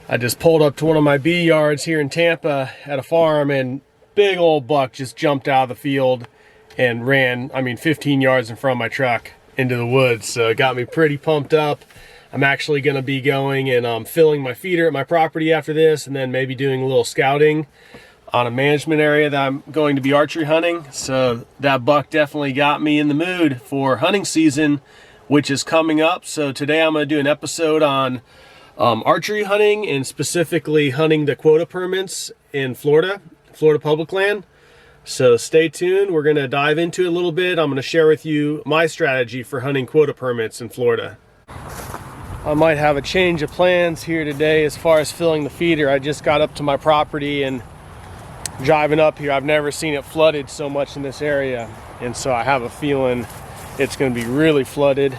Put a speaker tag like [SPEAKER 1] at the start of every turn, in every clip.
[SPEAKER 1] I just pulled up to one of my bee yards here in Tampa at a farm, and big old buck just jumped out of the field and ran, 15 yards in front of my truck into the woods. So it got me pretty pumped up. I'm actually going to be going and filling my feeder at my property after this, and then maybe doing a little scouting on a management area that I'm going to be archery hunting. So that buck definitely got me in the mood for hunting season, which is coming up. So today I'm going to do an episode on archery hunting, and specifically hunting the quota permits in Florida public land. So stay tuned. We're going to dive into it a little bit. I'm going to share with you my strategy for hunting quota permits in Florida. I might have a change of plans here today as far as filling the feeder. I just got up to my property, and driving up here, I've never seen it flooded so much in this area, and so I have a feeling it's going to be really flooded.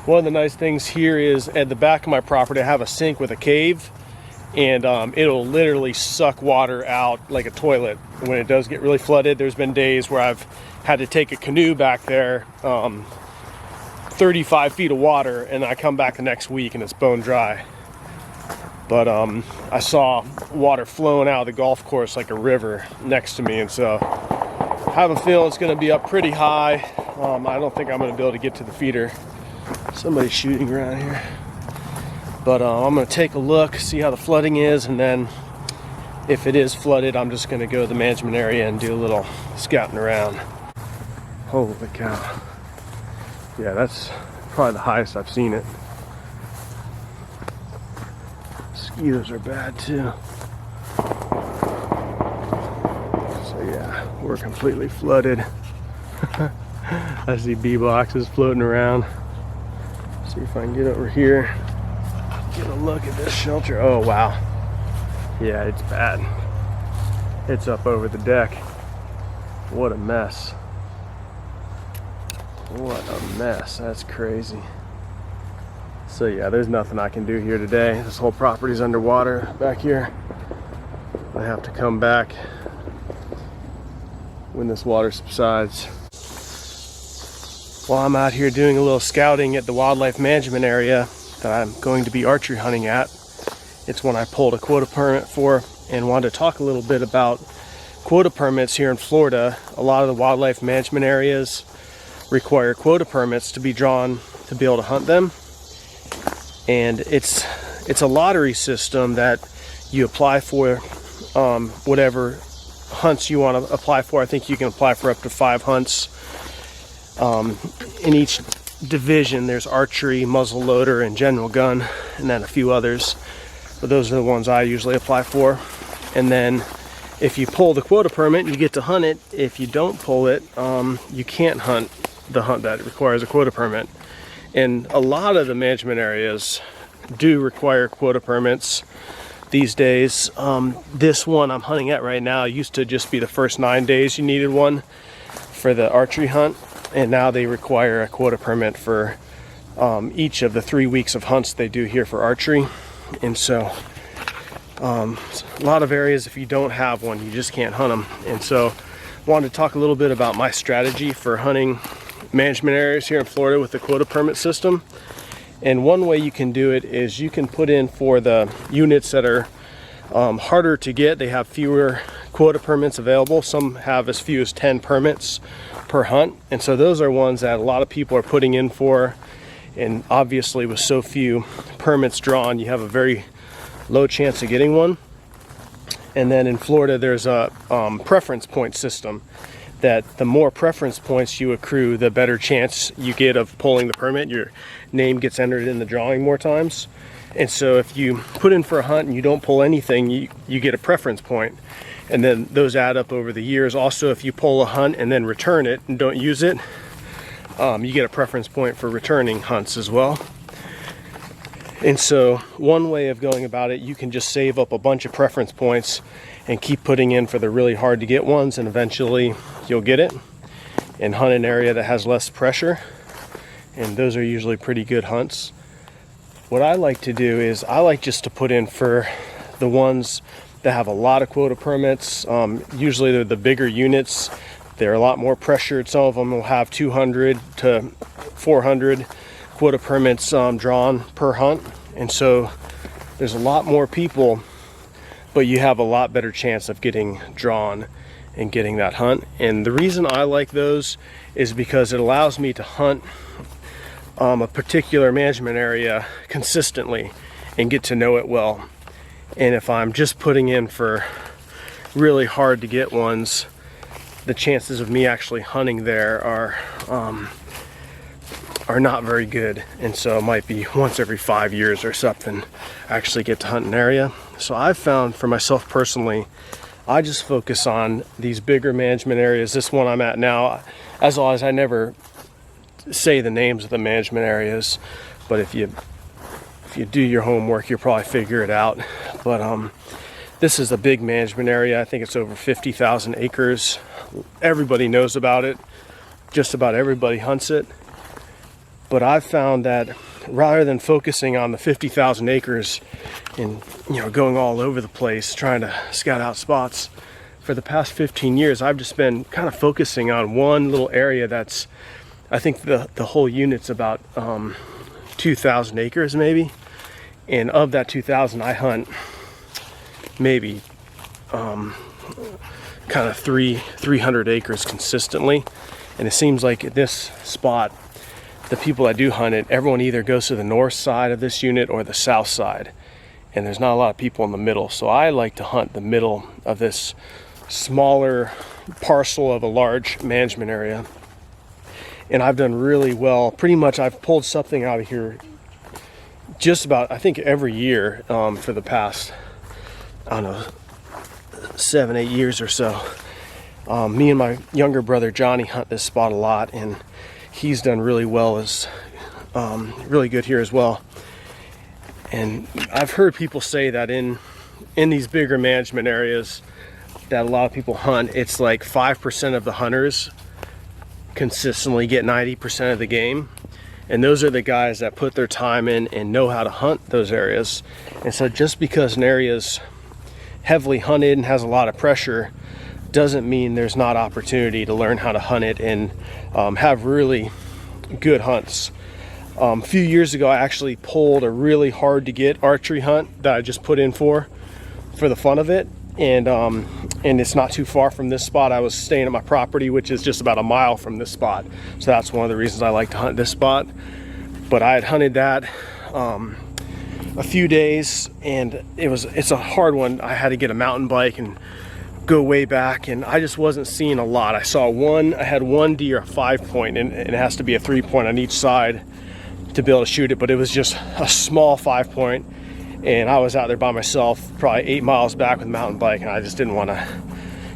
[SPEAKER 1] One of the nice things here is at the back of my property I have a sink with a cave, and it'll literally suck water out like a toilet when it does get really flooded. There's been days where I've had to take a canoe back there, 35 feet of water, and I come back the next week and it's bone dry. But I saw water flowing out of the golf course like a river next to me, and so I have a feeling it's going to be up pretty high. I don't think I'm going to be able to get to the feeder. Somebody's shooting around here. But I'm going to take a look, see how the flooding is, and then if it is flooded, I'm just going to go to the management area and do a little scouting around. Holy cow. Yeah, that's probably the highest I've seen it. Mosquitoes are bad too. So yeah, we're completely flooded. I see bee boxes floating around. See if I can get over here, get a look at this shelter. Oh wow, yeah, it's bad. It's up over the deck. What a mess. What a mess. That's crazy. So yeah, there's nothing I can do here today. This whole property's underwater back here. I have to come back when this water subsides. While I'm out here doing a little scouting at the wildlife management area that I'm going to be archery hunting at, it's one I pulled a quota permit for, and wanted to talk a little bit about quota permits here in Florida. A lot of the wildlife management areas require quota permits to be drawn to be able to hunt them. And it's a lottery system that you apply for whatever hunts you want to apply for. I think you can apply for up to 5 hunts. In each division there's archery, muzzleloader, and general gun, and then a few others. But those are the ones I usually apply for. And then if you pull the quota permit, you get to hunt it. If you don't pull it, you can't hunt the hunt that requires a quota permit. And a lot of the management areas do require quota permits these days. This one I'm hunting at right now used to just be the first 9 days you needed one for the archery hunt, and now they require a quota permit for each of the 3 weeks of hunts they do here for archery. And so a lot of areas, if you don't have one, you just can't hunt them. And so I wanted to talk a little bit about my strategy for hunting management areas here in Florida with the quota permit system. And one way you can do it is you can put in for the units that are harder to get. They have fewer quota permits available. Some have as few as 10 permits per hunt, and so those are ones that a lot of people are putting in for. And obviously with so few permits drawn, you have a very low chance of getting one. And then in Florida there's a preference point system, that the more preference points you accrue, the better chance you get of pulling the permit. Your name gets entered in the drawing more times. And so if you put in for a hunt and you don't pull anything, you get a preference point. And then those add up over the years. Also, if you pull a hunt and then return it and don't use it, you get a preference point for returning hunts as well. And so one way of going about it, you can just save up a bunch of preference points and keep putting in for the really hard to get ones, and eventually you'll get it, and hunt an area that has less pressure. And those are usually pretty good hunts. What I like to do is I like just to put in for the ones that have a lot of quota permits. Usually they're the bigger units. They're a lot more pressured. Some of them will have 200 to 400 quota permits drawn per hunt. And so there's a lot more people, but you have a lot better chance of getting drawn and getting that hunt. And the reason I like those is because it allows me to hunt a particular management area consistently and get to know it well. And if I'm just putting in for really hard to get ones, the chances of me actually hunting there are not very good. And so it might be once every 5 years or something I actually get to hunt an area. So I've found for myself personally, I just focus on these bigger management areas. This one I'm at now, as always, I never say the names of the management areas, but if you do your homework, you'll probably figure it out. But this is a big management area. I think it's over 50,000 acres. Everybody knows about it. Just about everybody hunts it. But I've found that rather than focusing on the 50,000 acres and going all over the place trying to scout out spots, for the past 15 years I've just been kind of focusing on one little area that's, I think the whole unit's about 2,000 acres maybe, and of that 2,000 I hunt maybe kind of 300 acres consistently. And it seems like at this spot, the people that do hunt it, everyone either goes to the north side of this unit or the south side, and there's not a lot of people in the middle. So I like to hunt the middle of this smaller parcel of a large management area, and I've done really well. Pretty much I've pulled something out of here just about, I think, every year for the past, I don't know, 7-8 years or so. Me and my younger brother Johnny hunt this spot a lot, and he's done really well, as really good here as well. And I've heard people say that in these bigger management areas that a lot of people hunt, it's like 5% of the hunters consistently get 90% of the game, and those are the guys that put their time in and know how to hunt those areas. And so just because an area is heavily hunted and has a lot of pressure doesn't mean there's not opportunity to learn how to hunt it and have really good hunts. A few years ago I actually pulled a really hard to get archery hunt that I just put in for the fun of it, and it's not too far from this spot. I was staying at my property, which is just about a mile from this spot, so that's one of the reasons I like to hunt this spot. But I had hunted that a few days, and it's a hard one. I had to get a mountain bike and go way back, and I just wasn't seeing a lot. I had one deer, a 5-point, and it has to be a 3-point on each side to be able to shoot it, but it was just a small 5-point, and I was out there by myself probably 8 miles back with a mountain bike, and I just didn't want to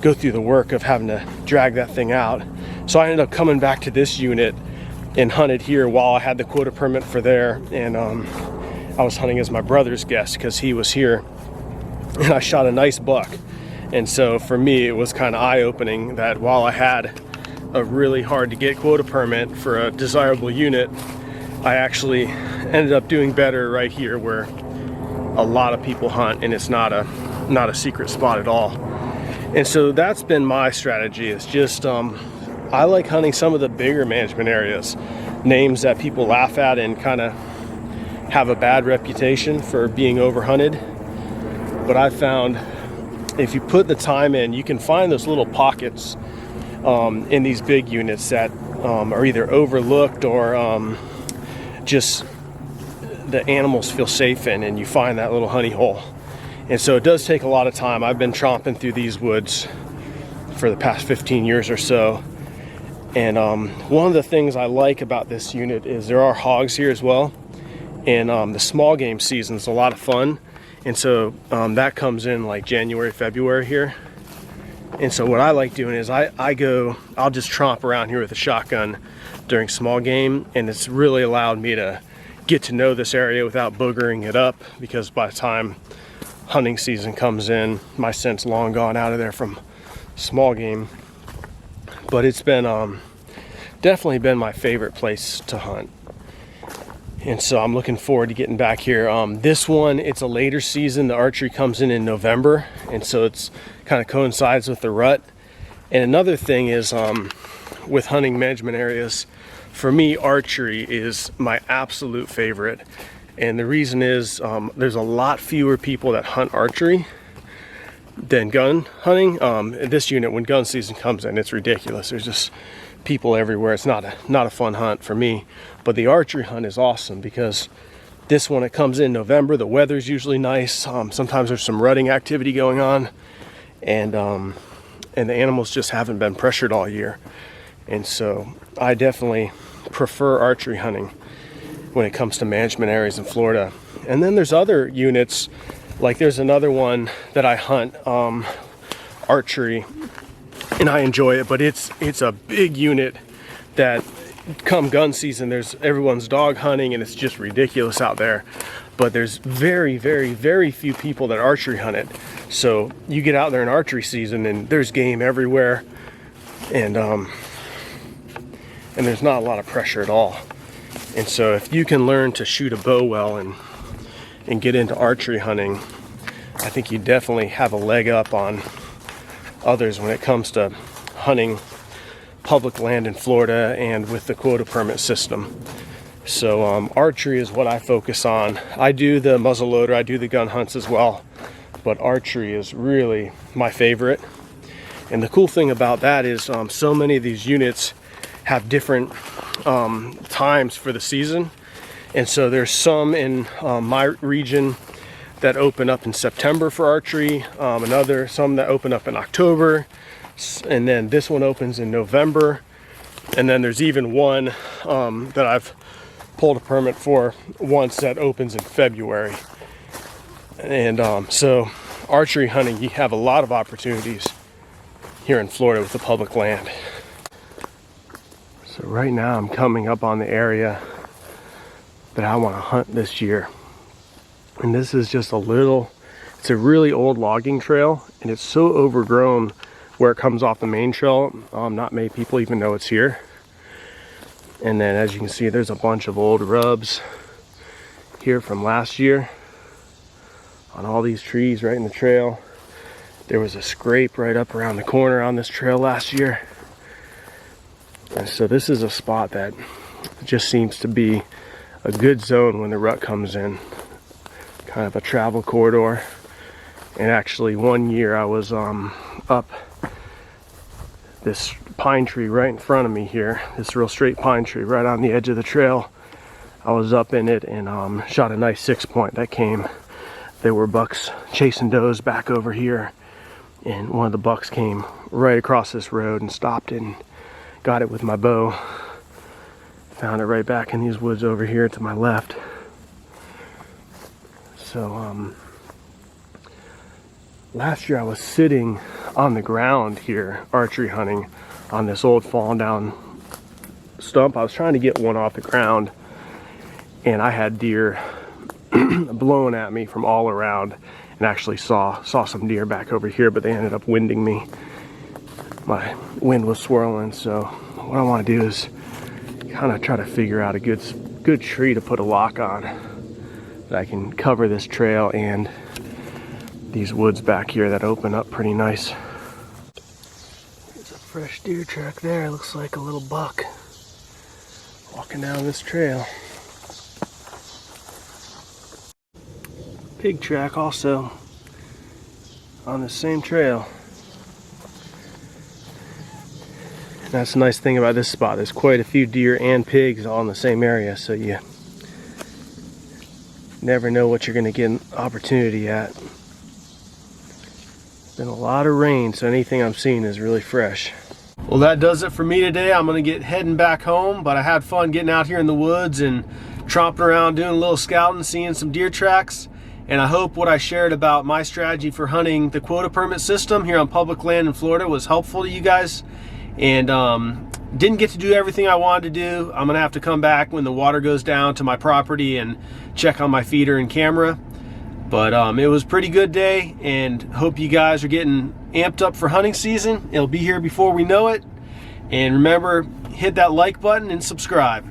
[SPEAKER 1] go through the work of having to drag that thing out. So I ended up coming back to this unit and hunted here while I had the quota permit for there, and I was hunting as my brother's guest because he was here, and I shot a nice buck. And so for me, it was kind of eye-opening that while I had a really hard to get quota permit for a desirable unit, I actually ended up doing better right here where a lot of people hunt, and it's not a secret spot at all. And so that's been my strategy. It's just I like hunting some of the bigger management areas, names that people laugh at and kind of have a bad reputation for being overhunted. But I found if you put the time in, you can find those little pockets in these big units that are either overlooked or just the animals feel safe in, and you find that little honey hole. And so it does take a lot of time. I've been tromping through these woods for the past 15 years or so. And one of the things I like about this unit is there are hogs here as well. And the small game season is a lot of fun. And so that comes in like January, February here. And so what I like doing is I'll just tromp around here with a shotgun during small game, and it's really allowed me to get to know this area without boogering it up, because by the time hunting season comes in, my scent's long gone out of there from small game. But it's been definitely been my favorite place to hunt. And so I'm looking forward to getting back here. This one, it's a later season. The archery comes in November, and so it's kind of coincides with the rut. And another thing is with hunting management areas, for me, archery is my absolute favorite. And the reason is there's a lot fewer people that hunt archery than gun hunting. This unit, when gun season comes in, it's ridiculous. There's just people everywhere. It's not a fun hunt for me. But the archery hunt is awesome because this one, it comes in November. The weather's usually nice. Sometimes there's some rutting activity going on, and the animals just haven't been pressured all year. And so I definitely prefer archery hunting when it comes to management areas in Florida. And then there's other units, like there's another one that I hunt, archery, and I enjoy it, but it's a big unit that come gun season, everyone's dog hunting and it's just ridiculous out there. But there's very, very, very few people that archery hunt it. So you get out there in archery season and there's game everywhere, and there's not a lot of pressure at all. And so if you can learn to shoot a bow well and get into archery hunting, I think you definitely have a leg up on others when it comes to hunting public land in Florida and with the quota permit system. So archery is what I focus on. I do the muzzleloader, I do the gun hunts as well, but archery is really my favorite. And the cool thing about that is so many of these units have different times for the season. And so there's some in my region that open up in September for archery, some that open up in October, and then this one opens in November. And then there's even one that I've pulled a permit for once that opens in February. And so archery hunting, you have a lot of opportunities here in Florida with the public land. So right now I'm coming up on the area that I want to hunt this year. And this is just it's a really old logging trail, and it's so overgrown where it comes off the main trail. Not many people even know it's here. And then as you can see, there's a bunch of old rubs here from last year on all these trees right in the trail. There was a scrape right up around the corner on this trail last year. And so this is a spot that just seems to be a good zone when the rut comes in. Kind of a travel corridor. And actually one year I was up this pine tree right in front of me here, this real straight pine tree right on the edge of the trail. I was up in it and shot a nice 6-point that came. There were bucks chasing does back over here, and one of the bucks came right across this road and stopped it and got it with my bow. Found it right back in these woods over here to my left. So last year I was sitting on the ground here archery hunting on this old fallen down stump. I was trying to get one off the ground, and I had deer blowing at me from all around, and actually saw some deer back over here, but they ended up winding me. My wind was swirling. So what I want to do is kind of try to figure out a good tree to put a lock on that I can cover this trail and these woods back here that open up pretty nice. There's a fresh deer track there. Looks like a little buck walking down this trail. Pig track also on the same trail. And that's the nice thing about this spot. There's quite a few deer and pigs all in the same area, so you never know what you're going to get an opportunity at. Been a lot of rain, so anything I'm seeing is really fresh. Well, that does it for me today. I'm gonna get heading back home, but I had fun getting out here in the woods and tromping around, doing a little scouting, seeing some deer tracks. And I hope what I shared about my strategy for hunting the quota permit system here on public land in Florida was helpful to you guys. And didn't get to do everything I wanted to do. I'm gonna have to come back when the water goes down to my property and check on my feeder and camera. But it was a pretty good day, and hope you guys are getting amped up for hunting season. It'll be here before we know it. And remember, hit that like button and subscribe.